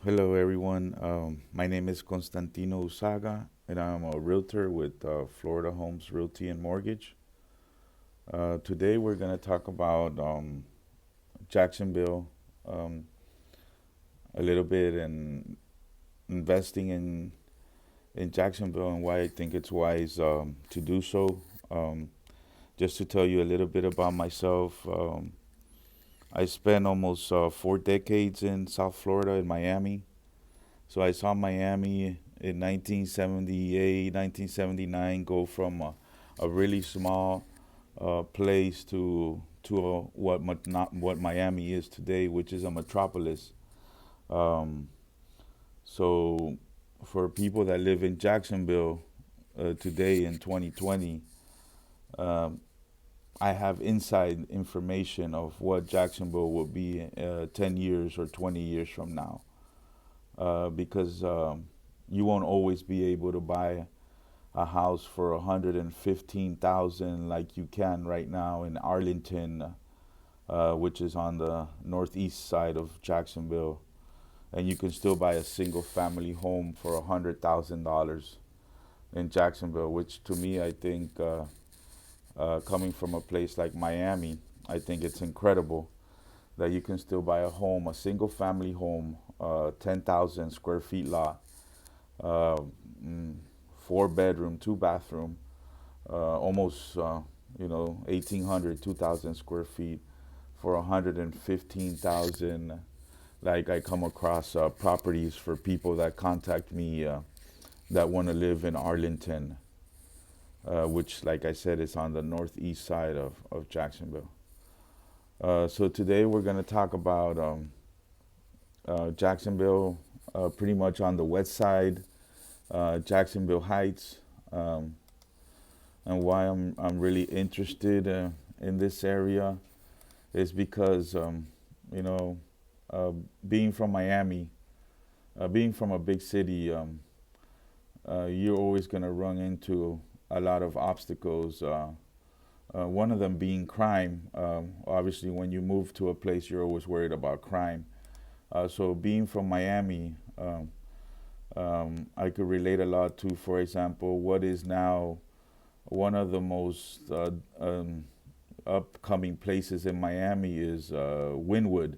Hello, everyone. My name is Constantino Usaga, and I'm a realtor with Florida Homes Realty and Mortgage. Today, we're going to talk about Jacksonville, um, a little bit, and investing in Jacksonville and why I think it's wise to do so. Um, just to tell you a little bit about myself, I spent almost 4 decades in South Florida, in Miami. So I saw Miami in 1978, 1979 go from a really small place to not what Miami is today, which is a metropolis. Um, so for people that live in Jacksonville today in 2020, um, I have inside information of what Jacksonville will be 10 years or 20 years from now. Because you won't always be able to buy a house for 115,000 like you can right now in Arlington, which is on the northeast side of Jacksonville, and you can still buy a single family home for $100,000 in Jacksonville, which to me I think coming from a place like Miami, I think it's incredible that you can still buy a home, a single family home, 10,000 square feet lot, uh, mm, 4 bedroom, 2 bathroom, almost 1,800, 2,000 square feet for 115,000. Like I come across properties for people that contact me that want to live in Arlington, which, like I said, is on the northeast side of Jacksonville. So today we're going to talk about Jacksonville, pretty much on the west side, Jacksonville Heights, um, and why I'm really interested in this area is because you know uh, being from Miami, being from a big city, you're always gonna run into a lot of obstacles. One of them being crime. Obviously, when you move to a place, you're always worried about crime. So being from Miami, I could relate a lot to, for example, what is now one of the most upcoming places in Miami is Wynwood,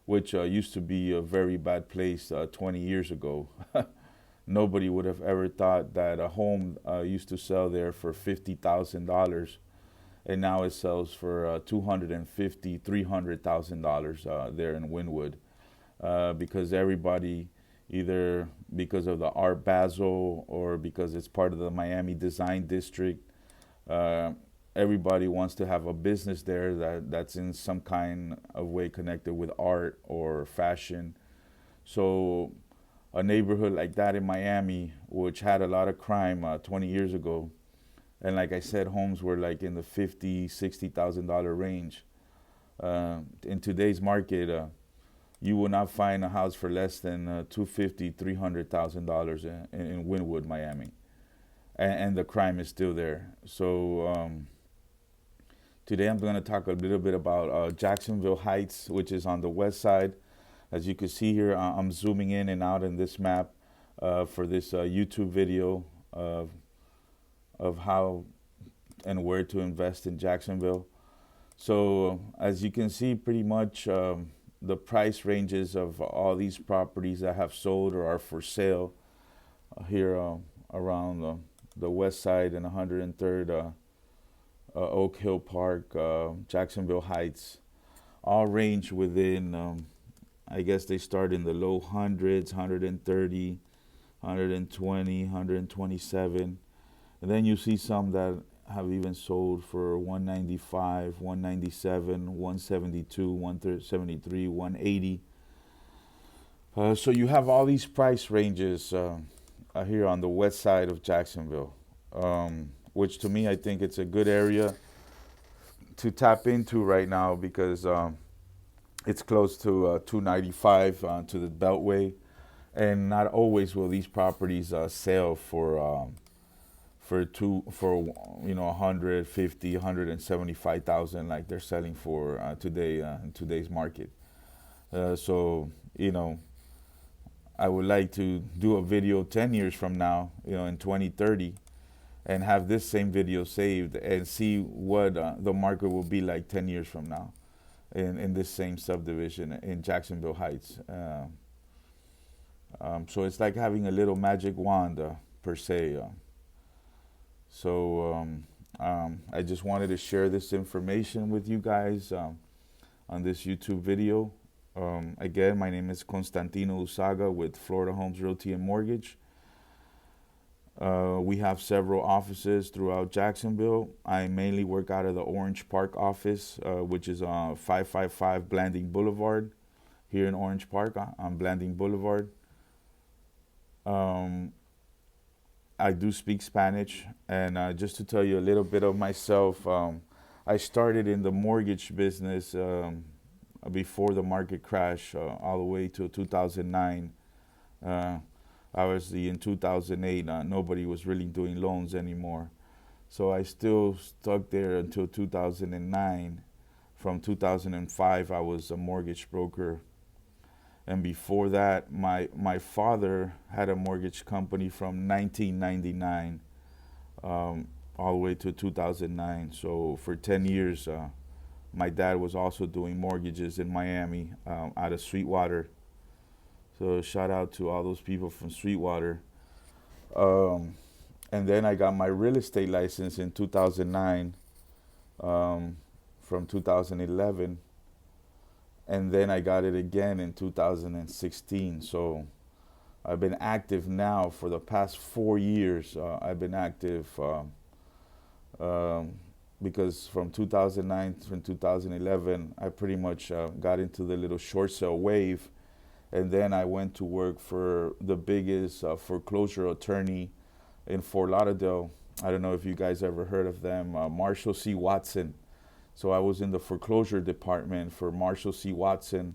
which used to be a very bad place 20 years ago. Nobody would have ever thought that a home used to sell there for $50,000, and now it sells for $250,000, $300,000 there in Wynwood, because everybody, either because of the Art Basel or because it's part of the Miami Design District, uh, everybody wants to have a business there that's in some kind of way connected with art or fashion. So a neighborhood like that in Miami, which had a lot of crime 20 years ago, and like I said, homes were like in the $50,000, $60,000 range. In today's market, you will not find a house for less than $250,000, $300,000 in Wynwood, Miami, and the crime is still there. So today I'm going to talk a little bit about Jacksonville Heights, which is on the west side. As you can see here, I'm zooming in and out in this map for this YouTube video of how and where to invest in Jacksonville. So as you can see, pretty much the price ranges of all these properties that have sold or are for sale here around the west side and 103rd, Oak Hill Park, Jacksonville Heights, all range within, I guess they start in the low hundreds, 130, 120, 127. And then you see some that have even sold for 195, 197, 172, 173, 180. So you have all these price ranges here on the west side of Jacksonville, which to me I think it's a good area to tap into right now because it's close to 295 to the Beltway, and not always will these properties sell for 150, 175,000 like they're selling for today in today's market. So you know I would like to do a video 10 years from now, in 2030, and have this same video saved and see what the market will be like 10 years from now in this same subdivision in Jacksonville Heights. So it's like having a little magic wand, per se. I just wanted to share this information with you guys on this YouTube video. Again, my name is Constantino Usaga with Florida Homes Realty and Mortgage. We have several offices throughout Jacksonville. I mainly work out of the Orange Park office, which is on 555 Blanding Boulevard here in Orange Park on Blanding Boulevard. I do speak Spanish, and just to tell you a little bit of myself, I started in the mortgage business before the market crash, all the way to 2009. Obviously, in 2008, nobody was really doing loans anymore. So I still stuck there until 2009. From 2005, I was a mortgage broker. And before that, my father had a mortgage company from 1999 all the way to 2009. So for 10 years, my dad was also doing mortgages in Miami, out of Sweetwater. So shout out to all those people from Sweetwater. And then I got my real estate license in 2009, from 2011. And then I got it again in 2016. So I've been active now for the past 4 years. I've been active because from 2009 to 2011, I pretty much got into the little short sale wave. And then I went to work for the biggest foreclosure attorney in Fort Lauderdale. I don't know if you guys ever heard of them, Marshall C. Watson. So I was in the foreclosure department for Marshall C. Watson.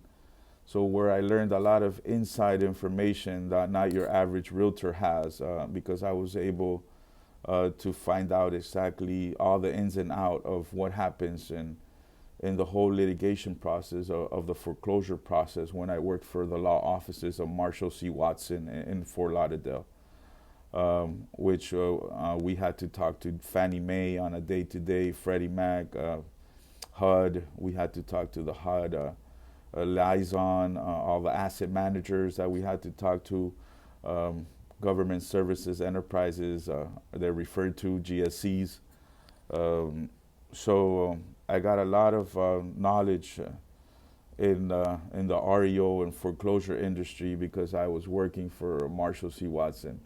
So where I learned a lot of inside information that not your average realtor has, because I was able to find out exactly all the ins and out of what happens in the whole litigation process of the foreclosure process when I worked for the law offices of Marshall C. Watson in Fort Lauderdale, which we had to talk to Fannie Mae on a day-to-day, Freddie Mac, HUD. We had to talk to the HUD, liaison, all the asset managers that we had to talk to, government services enterprises, they're referred to, GSCs. I got a lot of knowledge in the REO and foreclosure industry because I was working for Marshall C. Watson.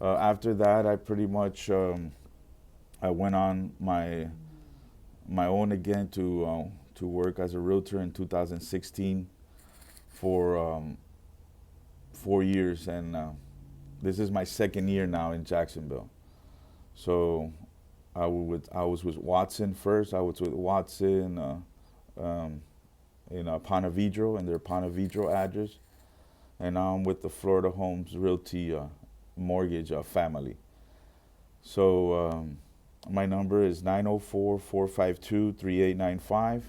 After that, I pretty much I went on my own again to work as a realtor in 2016 for 4 years, and this is my second year now in Jacksonville. So I was with Watson first. I was with Watson in Ponte Vedra, in their Ponte Vedra address, and now I'm with the Florida Homes Realty Mortgage family. So my number is 904-452-3895.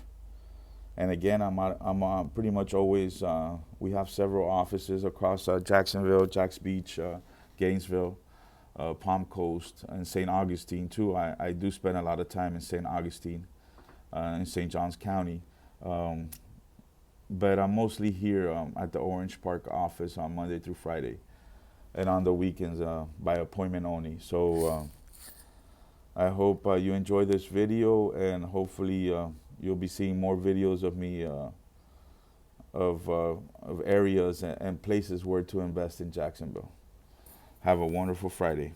And again, I'm pretty much always, we have several offices across Jacksonville, Jacks Beach, Gainesville, Palm Coast, and St. Augustine too. I do spend a lot of time in St. Augustine, in St. Johns County. But I'm mostly here at the Orange Park office on Monday through Friday, and on the weekends by appointment only. So I hope you enjoy this video, and hopefully you'll be seeing more videos of me of areas and places where to invest in Jacksonville. Have a wonderful Friday.